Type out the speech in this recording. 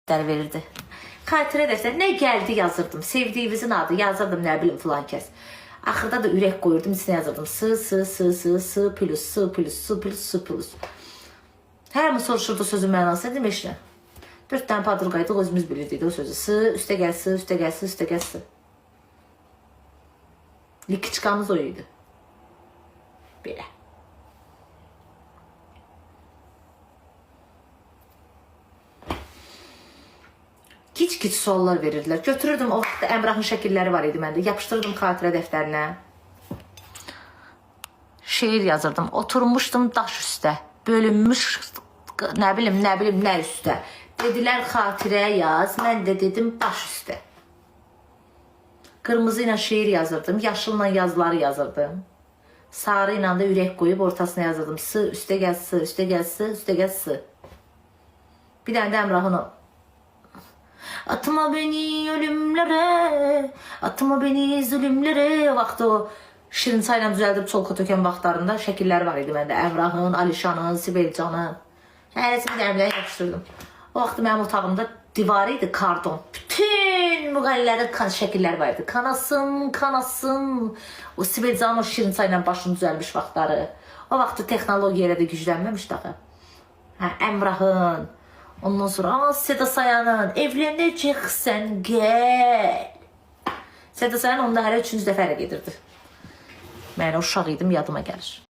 verirdi. Xatirə dəftəri nə gəldi yazırdım. Sevdiyimizin adı yazırdım, nə bilim filan kəs. Axırda da ürək qoyurdum, içine yazırdım. S plus. Hər mi soruşurdu sözün mənası demişlə. 4 tane padırqaydıq, özümüz bilirdik o sözü. Üstə gəl. Likiçkamız o idi. Belə. Kiç suallar verirdilər. Götürürdüm, o vaxt Əmrahın şəkilləri var idi məndə. Yapışdırırdım xatirə dəftərinə. Şeir yazırdım. Oturmuşdum daş üstə. Bölünmüş nə bilim nə üstə. Dedilər xatirə yaz. Mən də dedim baş üstə. Qırmızı ilə şeir yazırdım. Yaşılla yazıları yazırdım. Sarı ilə də ürək qoyub ortasına yazırdım. Üstə gəl. Bir dənə də Əmrahın o. Atma beni ölümlere, atma beni zulümlere. O vaxt o şirin çayla düzəldib çolka tökən vaxtlarında şəkilləri var idi məndə. Əmrahın, Alişanın, Sibelcanın. Hərəsini dərmləyə yapışdırdım. O vaxt mənim otağımda divarı idi, kardon. Bütün müğənnilərin şəkilləri var idi. Kanasın. O Sibelcanın o şirin çayla başını düzəlmiş vaxtları. O vaxt texnologiya elə də güclənməmişdi axı. Əmrahın. Ondan sonra Seda Sayan'ın evleneceksen gel. Seda Sayan onda hələ 3-cü dəfə ərə gedirdi. Mən uşaq idim, yadıma gəlir.